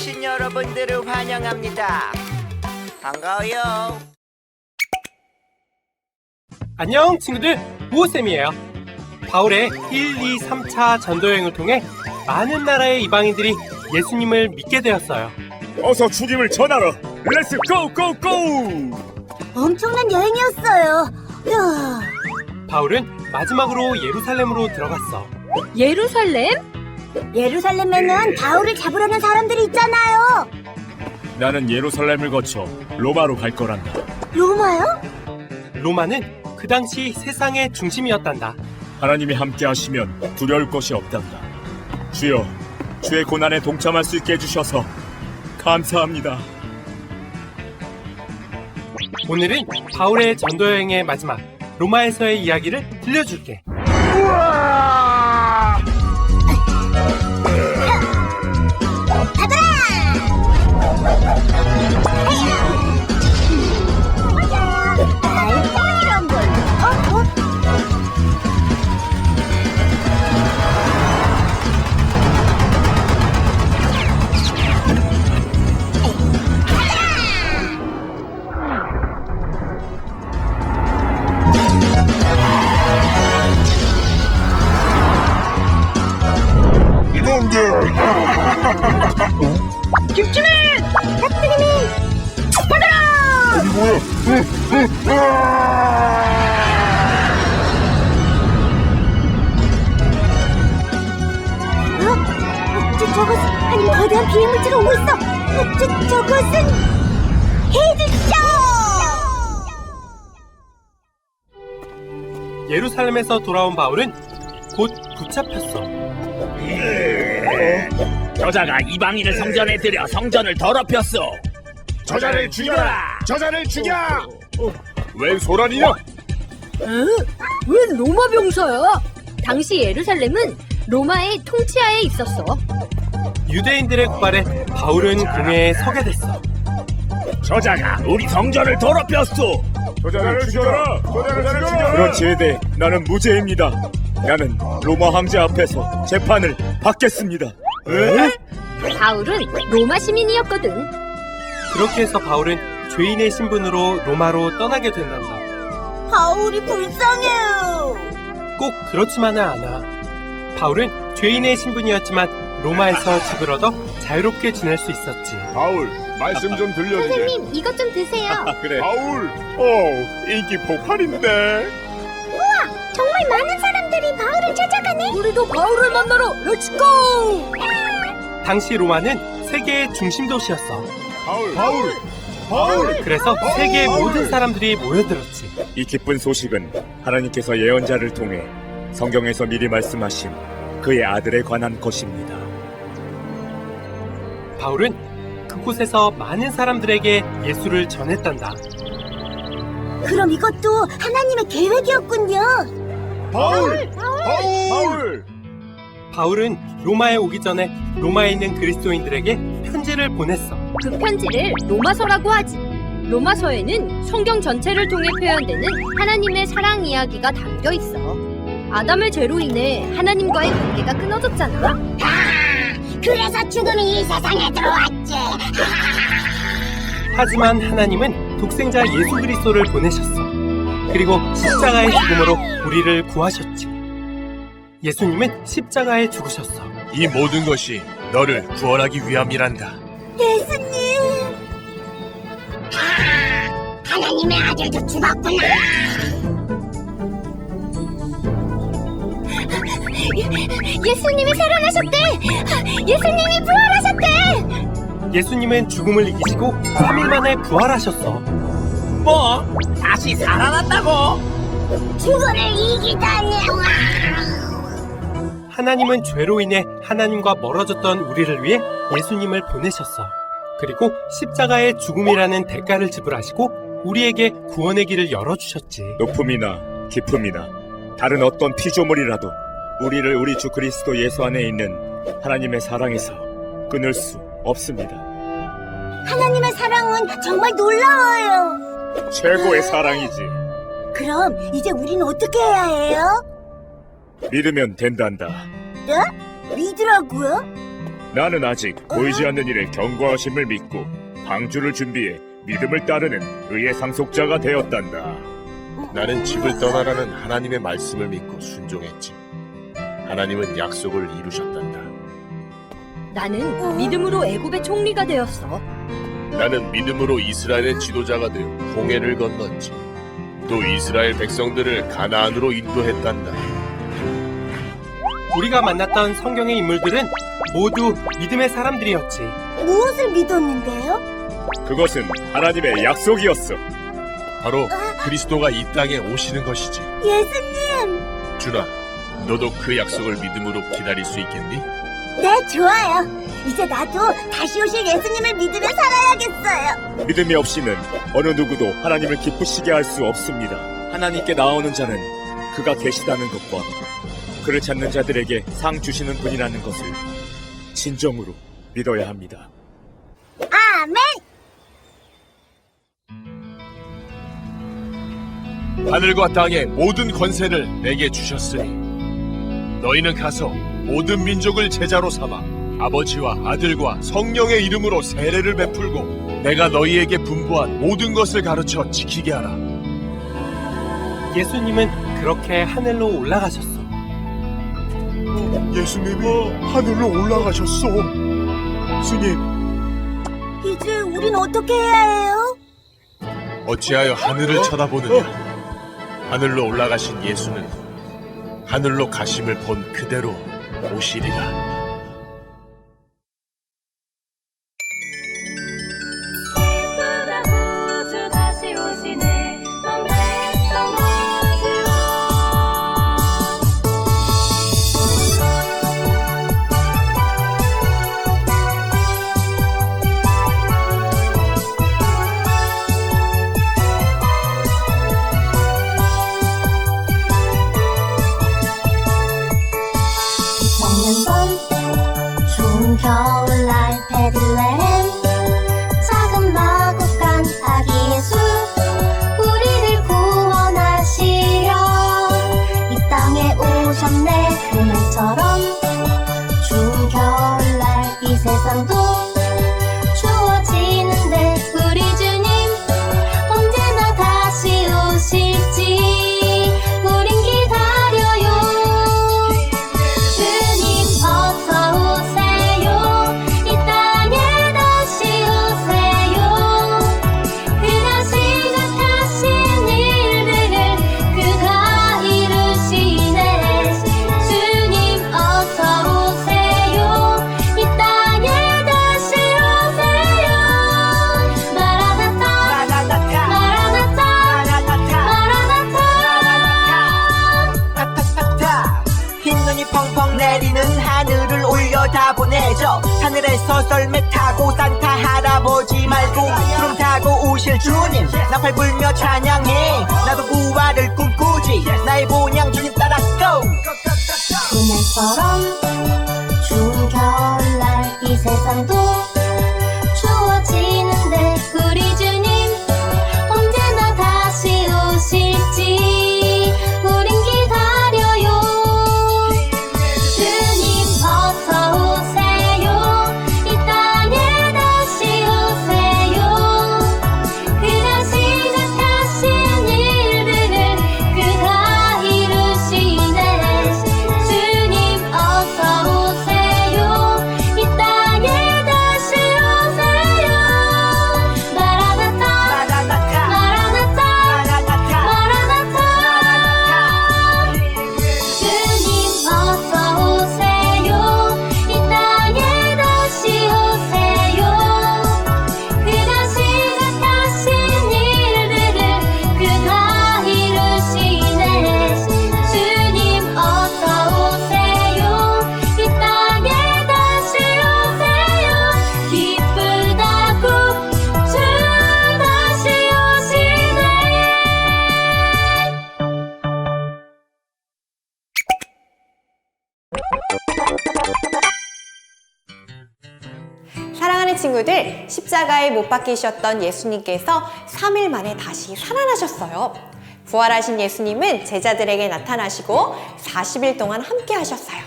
오신 여러분들을 환영합니다. 반가워요. 안녕 친구들, 우호쌤이에요. 바울의 1, 2, 3차 전도여행을 통해 많은 나라의 이방인들이 예수님을 믿게 되었어요. 어서 주님을 전하러 렛츠 고고고! 엄청난 여행이었어요. 으아. 바울은 마지막으로 예루살렘으로 들어갔어. 예루살렘? 예루살렘에는 바울을 잡으려는 사람들이 있잖아요. 나는 예루살렘을 거쳐 로마로 갈 거란다. 로마요? 로마는 그 당시 세상의 중심이었단다. 하나님이 함께 하시면 두려울 것이 없단다. 주여, 주의 고난에 동참할 수 있게 해주셔서 감사합니다. 오늘은 바울의 전도여행의 마지막 로마에서의 이야기를 들려줄게. 이런 걸. 집주민! 저것은 아니 거대한 비행물체가 오고 있어. 저것은 헤드쇼. 예루살렘에서 돌아온 바울은 곧 붙잡혔어. 저자가 이방인을 성전에 들여 성전을 더럽혔소. 저자를 죽여라! 저자를 죽여! 웬 소란이냐? 왜 로마 병사야? 당시 예루살렘은 로마의 통치하에 있었어. 유대인들의 고발에 바울은 공회에 서게 됐어. 저자가 우리 성전을 더럽혔소. 저자를 죽여라! 저자를 죽여라! 그런 죄에 대해 나는 무죄입니다. 나는 로마 황제 앞에서 재판을 받겠습니다. 바울은 로마 시민이었거든. 그렇게 해서 바울은 죄인의 신분으로 로마로 떠나게 된단다. 바울이 불쌍해요. 꼭 그렇지만은 않아. 바울은 죄인의 신분이었지만 로마에서 집을 얻어 자유롭게 지낼 수 있었지. 바울, 말씀 좀 들려주게. 선생님, 이것 좀 드세요. 그래. 바울, 인기 폭발인데. 정말 많은 사람들이 바울을 찾아가네. 우리도 바울을 만나러 렛츠고! 당시 로마는 세계의 중심 도시였어. 바울. 그래서 세계의 모든 사람들이 모여들었지. 이 기쁜 소식은 하나님께서 예언자를 통해 성경에서 미리 말씀하신 그의 아들에 관한 것입니다. 바울은 그곳에서 많은 사람들에게 예수를 전했단다. 그럼 이것도 하나님의 계획이었군요. 바울. 바울은 로마에 오기 전에 로마에 있는 그리스도인들에게 편지를 보냈어. 그 편지를 로마서라고 하지. 로마서에는 성경 전체를 통해 표현되는 하나님의 사랑 이야기가 담겨 있어. 아담의 죄로 인해 하나님과의 관계가 끊어졌잖아. 그래서 죽음이 이 세상에 들어왔지. 하지만 하나님은 독생자 예수 그리스도를 보내셨어. 그리고 십자가의 죽음으로 우리를 구하셨지. 예수님은 십자가에 죽으셨어. 이 모든 것이 너를 구원하기 위함이란다. 예수님. 하나님의 아들도 죽었구나. 예수님이 살아나셨대. 예수님이 부활하셨대. 예수님은 죽음을 이기시고 3일 만에 부활하셨어. 뭐? 다시 살아났다고? 죽음을 이기다니. 하나님은 죄로 인해 하나님과 멀어졌던 우리를 위해 예수님을 보내셨어. 그리고 십자가의 죽음이라는 대가를 지불하시고 우리에게 구원의 길을 열어주셨지. 높음이나 깊음이나 다른 어떤 피조물이라도 우리를 우리 주 그리스도 예수 안에 있는 하나님의 사랑에서 끊을 수 없습니다. 하나님의 사랑은 정말 놀라워요. 최고의 사랑이지. 그럼 이제 우리는 어떻게 해야 해요? 믿으면 된단다. 네? 믿으라고요? 나는 아직 보이지 않는 일에 견고하심을 믿고 방주를 준비해 믿음을 따르는 의의 상속자가 되었단다. 나는 집을 떠나라는 하나님의 말씀을 믿고 순종했지. 하나님은 약속을 이루셨단다. 나는 믿음으로 애굽의 총리가 되었어. 나는 믿음으로 이스라엘의 지도자가 되어 홍해를 건넜지. 또 이스라엘 백성들을 가나안으로 인도했단다. 우리가 만났던 성경의 인물들은 모두 믿음의 사람들이었지. 무엇을 믿었는데요? 그것은 하나님의 약속이었어. 바로 그리스도가 이 땅에 오시는 것이지. 예수님! 준아, 너도 그 약속을 믿음으로 기다릴 수 있겠니? 네, 좋아요. 이제 나도 다시 오실 예수님을 믿으며 살아야겠어요. 믿음이 없이는 어느 누구도 하나님을 기쁘시게 할 수 없습니다. 하나님께 나오는 자는 그가 계시다는 것과 그를 찾는 자들에게 상 주시는 분이라는 것을 진정으로 믿어야 합니다. 아멘! 하늘과 땅의 모든 권세를 내게 주셨으니 너희는 가서 모든 민족을 제자로 삼아 아버지와 아들과 성령의 이름으로 세례를 베풀고 내가 너희에게 분부한 모든 것을 가르쳐 지키게 하라. 예수님은 그렇게 하늘로 올라가셨어. 예수님이 하늘로 올라가셨어. 주님, 이제 우린 어떻게 해야 해요? 어찌하여 하늘을 쳐다보느냐? 하늘로 올라가신 예수는 하늘로 가심을 본 그대로 오시리라. 겨울날 베들레헴 작은 마구간 아기 예수 우리를 구원하시려 이 땅에 오셨네. 그날처럼 추운 겨울날 이 세상도 추워지는데 우리 주님 언제나 다시 오실지 우린 기다려요. 주님 어서 오세요. 이 땅에 다시 오세요. 그가 시작하신 일들을 그가 이루시네. 주님 어서 오세요. 이 땅에 다시 오세요. 마라나타 마라나타 타타타타 흰눈이 펑펑 내리는 하늘을 올려다 보내줘. 하늘에서 썰매 타고 산타 할아버지 말고 구름 타고 오실 주님 나팔 불며 찬양해. 나도 부활을 꿈꾸지. 나의 본향 주님 따라 go. 그날처럼 추운 겨울날 이 세상도 추워지는데 우리 주님 언제나 다시 오실지 우린 기다려요. 주님 어서 오세요. 이 땅에 다시 오세요. 그가 시작하신 일들을 그가 이루시네. 주님 어서 오세요. 이 땅에 다시 오세요. 마라나타 마라나타 주님 어서 오세요. 이 땅에 다시 오세요. 그가 시작하신 일들을 그가 이루시네. 주님 어서 오세요. 이 땅에 다시 오세요. 기쁘다고 주 다시 오시네. 사랑하는 친구들, 십자가에 못 박히셨던 예수님께서 3일 만에 다시 살아나셨어요. 부활하신 예수님은 제자들에게 나타나시고 40일 동안 함께 하셨어요.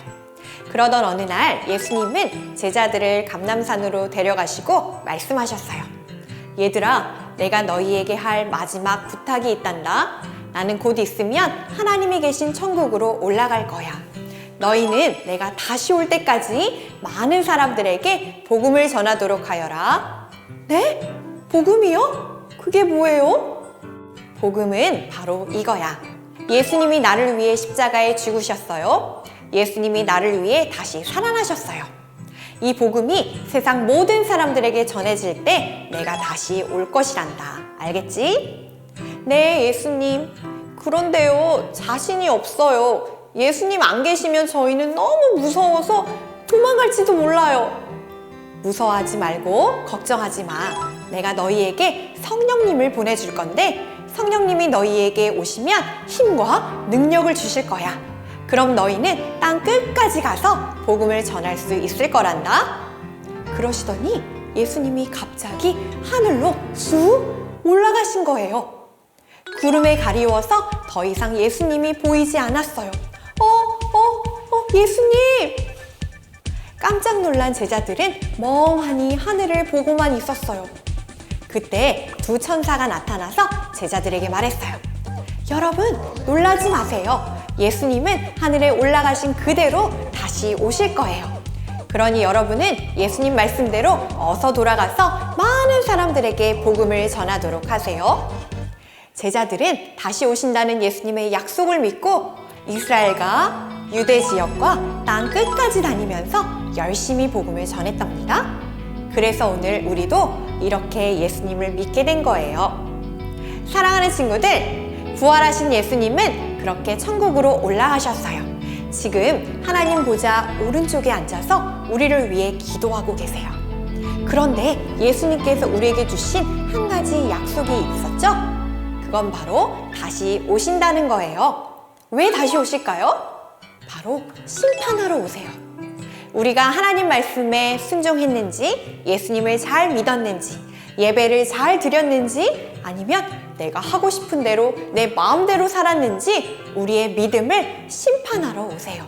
그러던 어느 날 예수님은 제자들을 감람산으로 데려가시고 말씀하셨어요. 얘들아, 내가 너희에게 할 마지막 부탁이 있단다. 나는 곧 있으면 하나님이 계신 천국으로 올라갈 거야. 너희는 내가 다시 올 때까지 많은 사람들에게 복음을 전하도록 하여라. 네? 복음이요? 그게 뭐예요? 복음은 바로 이거야. 예수님이 나를 위해 십자가에 죽으셨어요. 예수님이 나를 위해 다시 살아나셨어요. 이 복음이 세상 모든 사람들에게 전해질 때 내가 다시 올 것이란다. 알겠지? 네, 예수님. 그런데요, 자신이 없어요. 예수님 안 계시면 저희는 너무 무서워서 도망갈지도 몰라요. 무서워하지 말고 걱정하지 마. 내가 너희에게 성령님을 보내줄 건데 성령님이 너희에게 오시면 힘과 능력을 주실 거야. 그럼 너희는 땅 끝까지 가서 복음을 전할 수 있을 거란다. 그러시더니 예수님이 갑자기 하늘로 쑥 올라가신 거예요. 구름에 가리워서 더 이상 예수님이 보이지 않았어요. 예수님! 깜짝 놀란 제자들은 멍하니 하늘을 보고만 있었어요. 그때 두 천사가 나타나서 제자들에게 말했어요. 여러분, 놀라지 마세요. 예수님은 하늘에 올라가신 그대로 다시 오실 거예요. 그러니 여러분은 예수님 말씀대로 어서 돌아가서 많은 사람들에게 복음을 전하도록 하세요. 제자들은 다시 오신다는 예수님의 약속을 믿고 이스라엘과 유대 지역과 땅 끝까지 다니면서 열심히 복음을 전했답니다. 그래서 오늘 우리도 이렇게 예수님을 믿게 된 거예요. 사랑하는 친구들, 부활하신 예수님은 그렇게 천국으로 올라가셨어요. 지금 하나님 보좌 오른쪽에 앉아서 우리를 위해 기도하고 계세요. 그런데 예수님께서 우리에게 주신 한 가지 약속이 있었죠? 그건 바로 다시 오신다는 거예요. 왜 다시 오실까요? 바로 심판하러 오세요. 우리가 하나님 말씀에 순종했는지, 예수님을 잘 믿었는지, 예배를 잘 드렸는지, 아니면 내가 하고 싶은 대로 내 마음대로 살았는지 우리의 믿음을 심판하러 오세요.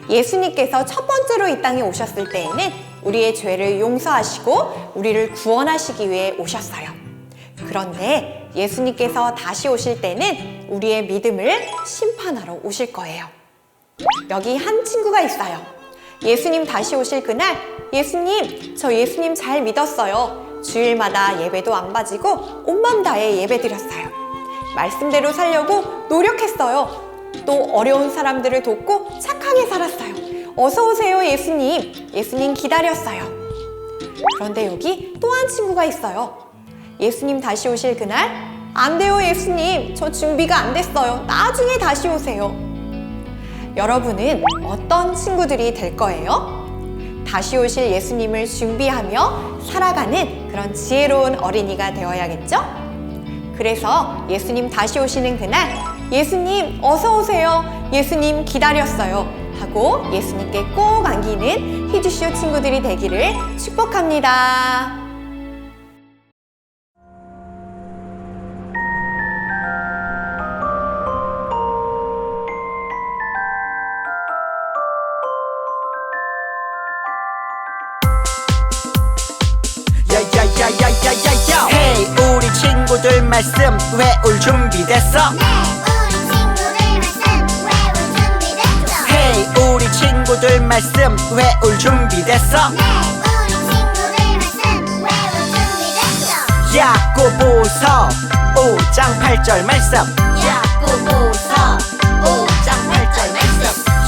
예수님께서 첫 번째로 이 땅에 오셨을 때에는 우리의 죄를 용서하시고 우리를 구원하시기 위해 오셨어요. 그런데 예수님께서 다시 오실 때는 우리의 믿음을 심판하러 오실 거예요. 여기 한 친구가 있어요. 예수님 다시 오실 그날, 예수님, 저 예수님 잘 믿었어요. 주일마다 예배도 안 빠지고 온 맘 다해 예배 드렸어요. 말씀대로 살려고 노력했어요. 또 어려운 사람들을 돕고 착하게 살았어요. 어서 오세요, 예수님. 예수님 기다렸어요. 그런데 여기 또 한 친구가 있어요. 예수님 다시 오실 그날, 안 돼요, 예수님. 저 준비가 안 됐어요. 나중에 다시 오세요. 여러분은 어떤 친구들이 될 거예요? 다시 오실 예수님을 준비하며 살아가는 그런 지혜로운 어린이가 되어야겠죠? 그래서 예수님 다시 오시는 그날, 예수님 어서 오세요. 예수님 기다렸어요. 하고 예수님께 꼭 안기는 히즈쇼 친구들이 되기를 축복합니다. 야야야야야야야 헤이 우리 친구들 말씀 외울 준비됐어? 네, 우리 친구들 말씀 외울 준비됐어. 헤이 우리 친구들 말씀 외울 준비됐어? 네, 우리 친구들 말씀 외울 준비됐어. 야고보서 5장 8절 말씀. 야고보서 5장 8절 말씀.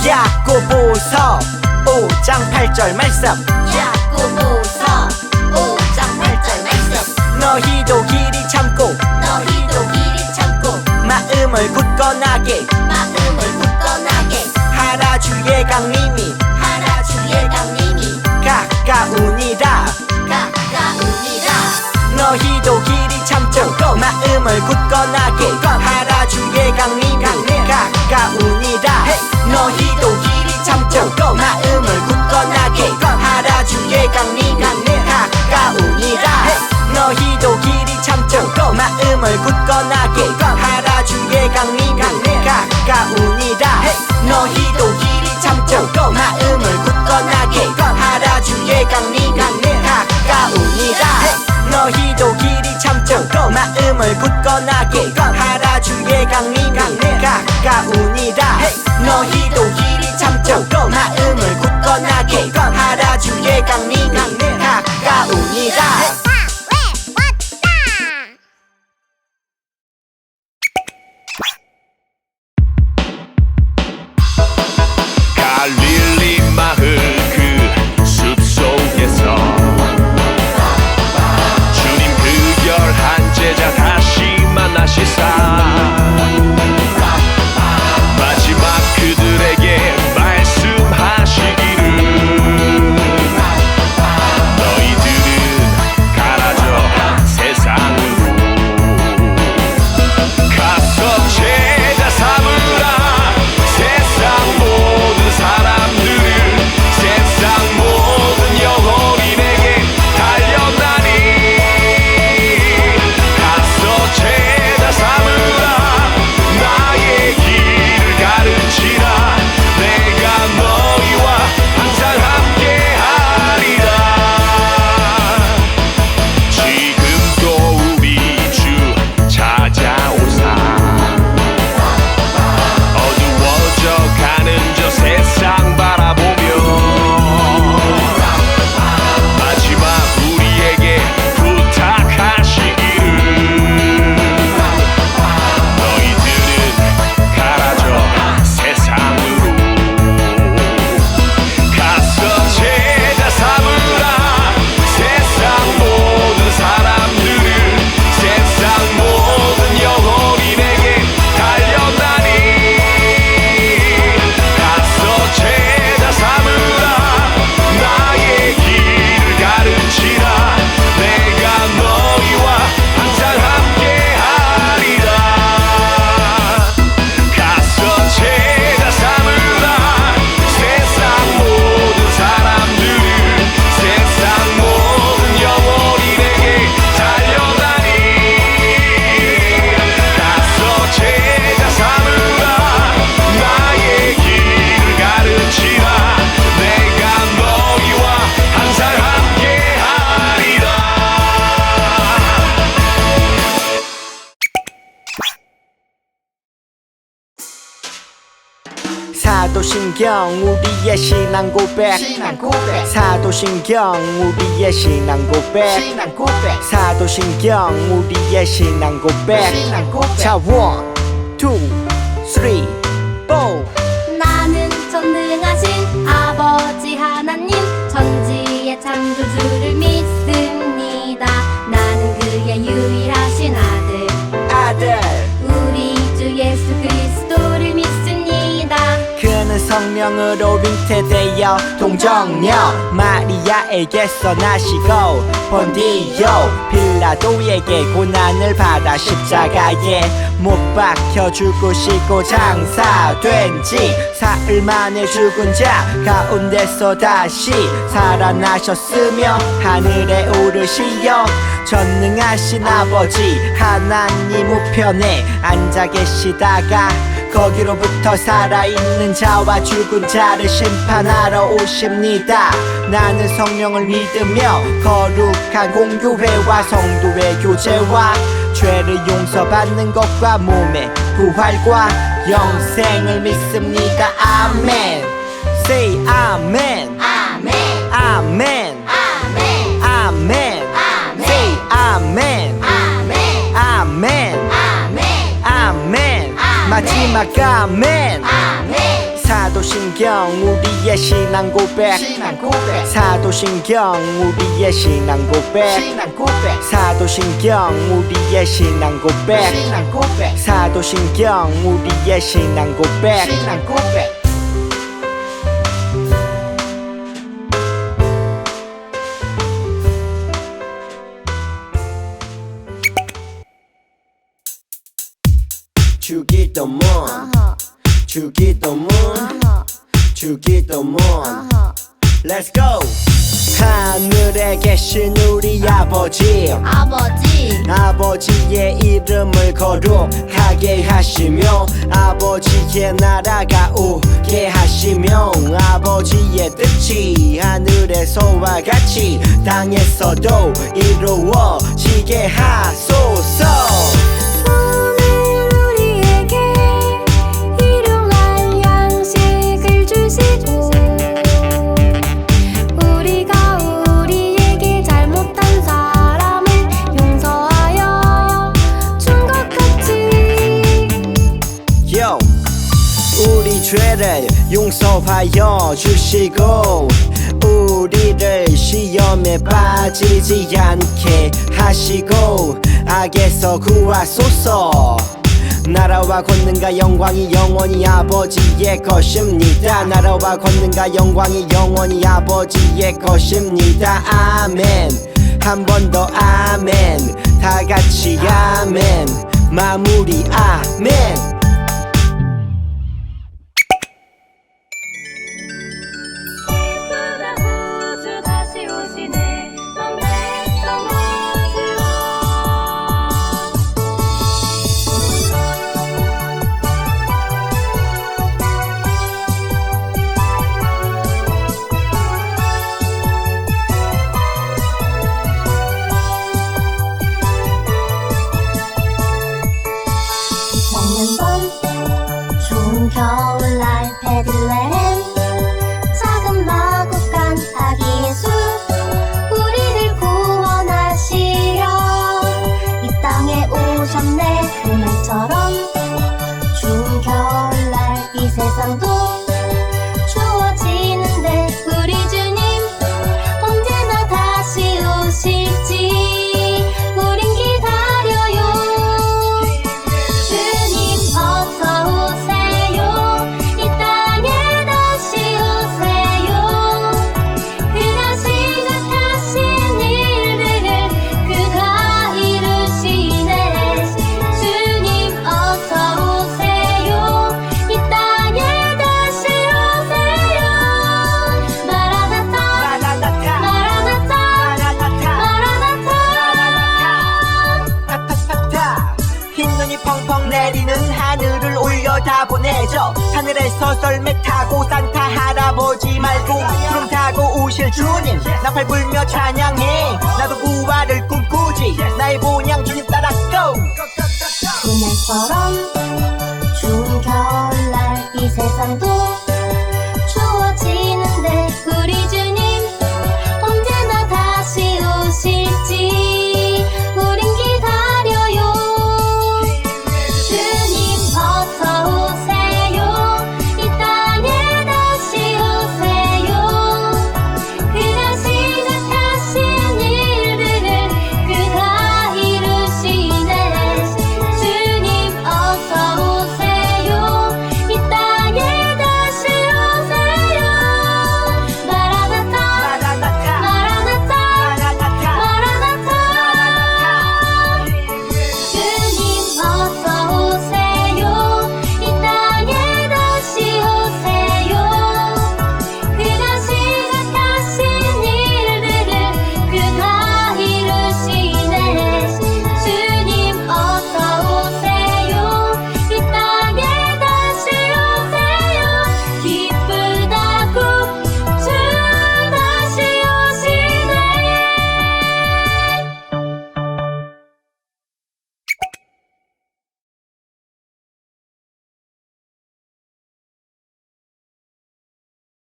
야고보서 5장 8절 말씀. 야고보서 5장 8절 말씀. 너희도 길이 참고 너희도 길이 참고 마음을 굳건하게 하라 주의 강림이 가까우니라. 너희도 길이 참고 마음을 굳건하게 하라 주의 강림이 가까우니라. 너희도 길이 참고 마음을 굳건하게 하라 주의 강림이 가까우니라. 너희도 길이 참고 마음을 굳건하게 하라 주의 강림이 가까우니라. 너희도 길이 참고 마음을 주의 강림 가까우니라 너희도 길이 참고 마음을 굳건하게 하라 주의 강림 가까우니라 너희도 길이 참고 마음을 굳건하게 하라 주의 강림 가까우니라 갈릴리 마을 그 숲속에서 주님 그 열한 제자 다시 만나시사 마지막 그들에게 말씀하시기를 너희들은 가라져 세상으로 가서 제자 삼으라 세상 모든 사람들을 세상 모든 영혼인에게 달려나니 가서 제자 삼으라 나의 길을 가르치라 내가 너희와 항상 함께하리라 지금도 우리 주 찾아오사 어두워져 가는 저 세상 바라보며 마지막 우리에게 부탁하시기를 너희들은 가라져 세상으로 가서 제자 삼으라 세상 모든 사람들을 세상 모든 영혼인에게 달려나니 가서 제자 삼으라 나의 길을 가르치라 내가 너희와 항상 함께하리라 가서 제자 삼으라 세상 모든 사람들을 세상 모든 영혼인에게 달려나니 가서 제자 삼으라 나의 길을 가르치라 내가 너희와 항상 함께하리라 사도신경 우리의 신앙 고백 사도신경 우리의 신앙 고백 사도신경 우리의 신앙 고백 자 1, 2, 3, 4 나는 전능하신 아버지 하나님 천지의 창조주를 믿습니다 나는 그의 유일하신 아들 우리 주 예수 그리스도를 믿습니다 그는 성령으로 잉태되어 동정녀 마리아에게서 나시고 본디오 빌라도에게 고난을 받아 십자가에 못 박혀 죽으시고 장사된 지 사흘 만에 죽은 자 가운데서 다시 살아나셨으며 하늘에 오르시어 전능하신 아버지 하나님 우편에 앉아 계시다가 거기로부터 살아있는 자와 죽은 자를 심판하러 오십니다 나는 성령을 믿으며 거룩한 공교회와 성도의 교제와 죄를 용서받는 것과 몸의 부활과 영생을 믿습니다 아멘 Say 아멘 아멘 아멘 아멘 아멘 아멘 Say 아멘 아멘 아멘 아멘 아멘 마지막 아멘 아멘 사도신경 우리의 신앙 고백 사도신경 우리의 신앙 고백 사도신경 우리의 신앙 고백 사도신경 우리의 신앙 고백 주기도문 주기도문 주기도문 Let's go 하늘 하늘에 계신 우리 아버지 아버지의 이름을 거룩하게 하시며 아버지의 나라가 오게 하시며 아버지의 뜻이 하늘에서와 같이 땅에서도 이루어지게 하소서. 오늘 우리에게 일용할 양식을 주시고 우리가 우리에게 잘못한 사람을 용서하여 준 것 같이 우리 죄를 용서하여 주시고 우리를 시험에 빠지지 않게 하시고 악에서 구하소서. 나라와 권능과 영광이 영원히 아버지의 것입니다. 나라와 권능과 영광이 영원히 아버지의 것입니다. 아멘. 한 번 더 아멘. 다 같이 아멘. 마무리 아멘. 우주 다시 오시네 넌 백성 다스려 몇년 전 좋은 겨울날 베들레헴 작은 마구간 아기 예수 우리를 구원하시려 이 땅에 오셨네. 그날처럼 좋은 겨울날 이 세상도 추워지는데 우리 주님 언제나 다시 오실지 우린 기다려요. 주님 어서 오세요. 이 땅에 다시 오세요. 그가 시작하신 일들을 그가 이루시네. 주님 어서 오세요. 이 땅에 다시 오세요. 마라나타 마라나타 마라나타. 흰눈이 펑펑 내리는 하늘을 올려다 보내죠. 하늘에서 썰매 타고 산타 할아버지 말고 구름 타고 오실 주님 나팔 불며 찬양해.